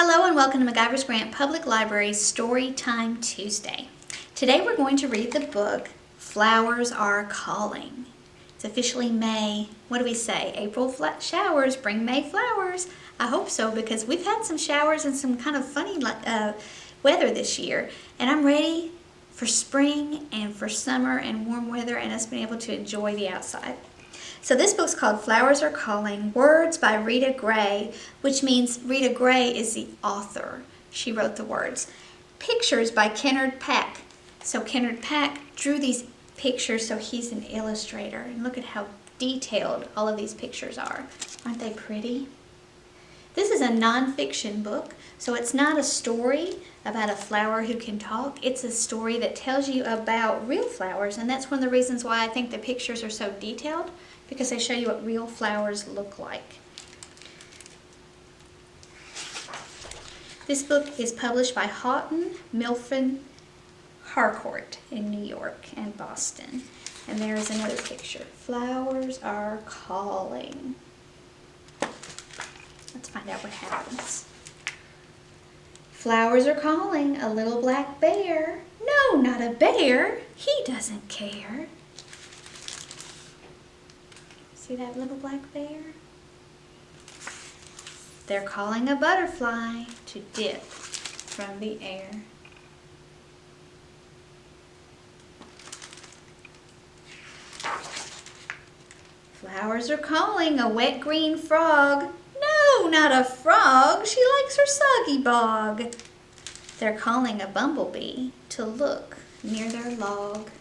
Hello and welcome to MacGyver's Grant Public Library's Story Time Tuesday. Today we're going to read the book Flowers Are Calling. It's officially May. What do we say? April showers bring May flowers. I hope so because we've had some showers and some kind of funny weather this year. And I'm ready for spring and for summer and warm weather and us being able to enjoy the outside. So this book's called Flowers Are Calling, words by Rita Gray, which means Rita Gray is the author. She wrote the words. Pictures by Kenard Pak. So Kenard Pak drew these pictures, so he's an illustrator. And look at how detailed all of these pictures are. Aren't they pretty? This is a nonfiction book, so it's not a story about a flower who can talk. It's a story that tells you about real flowers, and that's one of the reasons why I think the pictures are so detailed, because they show you what real flowers look like. This book is published by Houghton, Mifflin, Harcourt in New York and Boston. And there is another picture. Flowers are calling. Let's find out what happens. Flowers are calling a little black bear. No, not a bear. He doesn't care. See that little black bear? They're calling a butterfly to dip from the air. Flowers are calling a wet green frog. No, not a frog. She likes her soggy bog. They're calling a bumblebee to look near their log.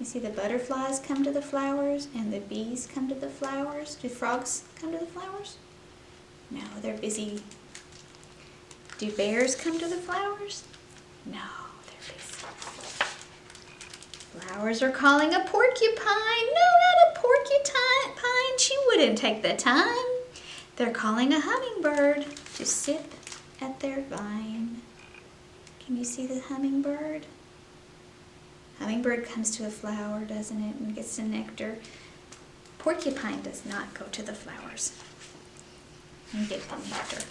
You see the butterflies come to the flowers and the bees come to the flowers. Do frogs come to the flowers? No, they're busy. Do bears come to the flowers? No, they're busy. Flowers are calling a porcupine. No, not a porcupine. She wouldn't take the time. They're calling a hummingbird to sip at their vine. Can you see the hummingbird? Hummingbird comes to a flower, doesn't it, and gets the nectar. Porcupine does not go to the flowers and get the nectar.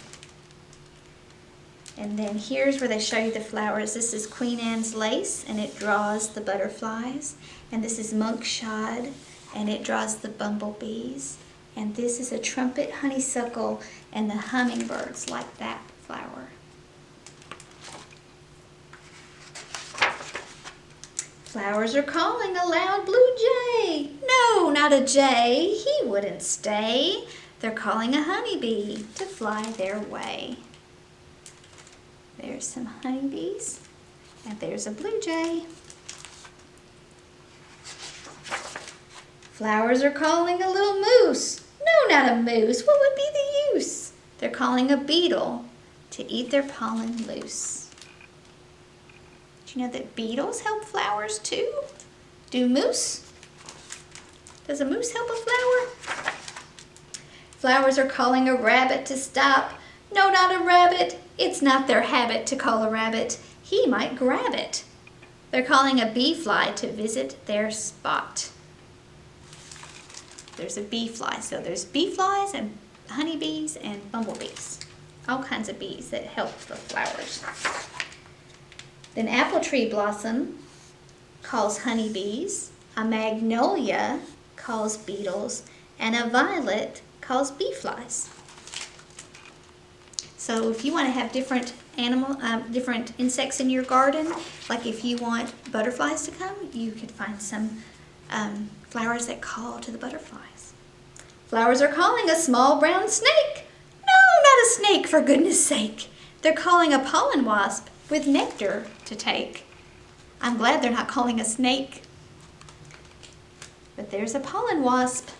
And then here's where they show you the flowers. This is Queen Anne's lace, and it draws the butterflies. And this is monk shad, and it draws the bumblebees. And this is a trumpet honeysuckle, and the hummingbirds like that flower. Flowers are calling a loud blue jay. No, not a jay. He wouldn't stay. They're calling a honeybee to fly their way. There's some honeybees, and there's a blue jay. Flowers are calling a little moose. No, not a moose. What would be the use? They're calling a beetle to eat their pollen loose. Do you know that beetles help flowers too? Do moose? Does a moose help a flower? Flowers are calling a rabbit to stop. No, not a rabbit. It's not their habit to call a rabbit. He might grab it. They're calling a bee fly to visit their spot. There's a bee fly. So there's bee flies and honeybees and bumblebees. All kinds of bees that help the flowers. Then apple tree blossom calls honeybees, a magnolia calls beetles, and a violet calls bee flies. So if you want to have different different insects in your garden, like if you want butterflies to come, you could find some flowers that call to the butterflies. Flowers are calling a small brown snake. No, not a snake, for goodness sake. They're calling a pollen wasp with nectar to take. I'm glad they're not calling a snake. But there's a pollen wasp.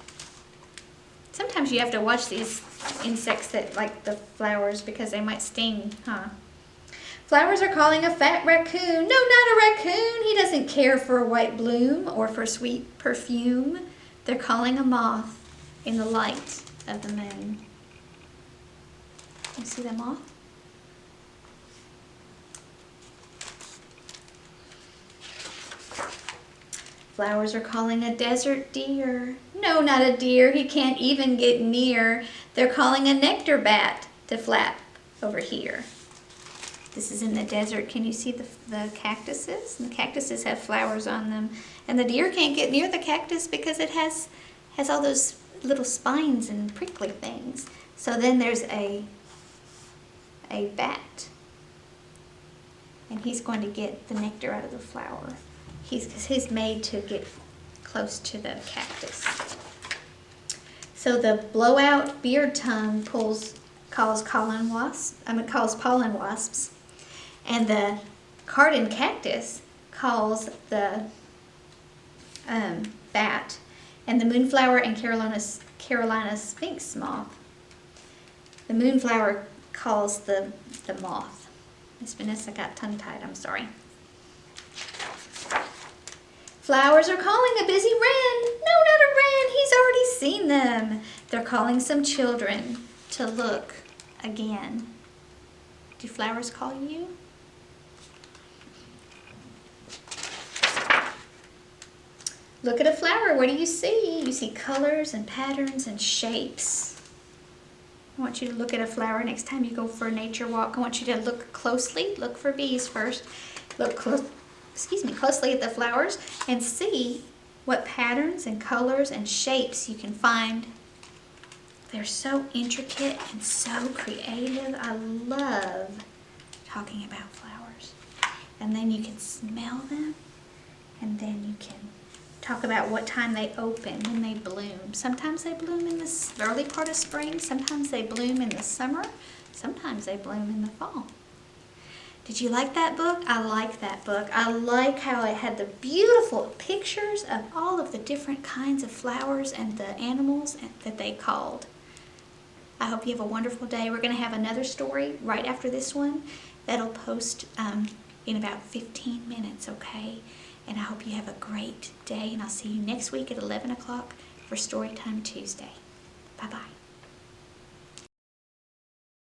Sometimes you have to watch these insects that like the flowers because they might sting, huh? Flowers are calling a fat raccoon. No, not a raccoon. He doesn't care for a white bloom or for sweet perfume. They're calling a moth in the light of the moon. You see the moth? Flowers are calling a desert deer. No, not a deer. He can't even get near. They're calling a nectar bat to flap over here. This is in the desert. Can you see the cactuses? And the cactuses have flowers on them. And the deer can't get near the cactus because it has all those little spines and prickly things. So then there's a bat. And he's going to get the nectar out of the flower. He's made to get close to the cactus. So the blowout beard tongue calls pollen wasps, and the cardon cactus calls the bat, and the moonflower and Carolina sphinx moth. The moonflower calls the moth. Miss Vanessa got tongue-tied, I'm sorry. Flowers are calling a busy wren. No, not a wren. He's already seen them. They're calling some children to look again. Do flowers call you? Look at a flower. What do you see? You see colors and patterns and shapes. I want you to look at a flower next time you go for a nature walk. I want you to look closely. Look for bees first. Look closely at the flowers and see what patterns and colors and shapes you can find. They're so intricate and so creative. I love talking about flowers. And then you can smell them, and then you can talk about what time they open, when they bloom. Sometimes they bloom in the early part of spring, sometimes they bloom in the summer, sometimes they bloom in the fall. Did you like that book? I like that book. I like how it had the beautiful pictures of all of the different kinds of flowers and the animals that they called. I hope you have a wonderful day. We're going to have another story right after this one that'll post in about 15 minutes, okay? And I hope you have a great day, and I'll see you next week at 11 o'clock for Storytime Tuesday. Bye-bye.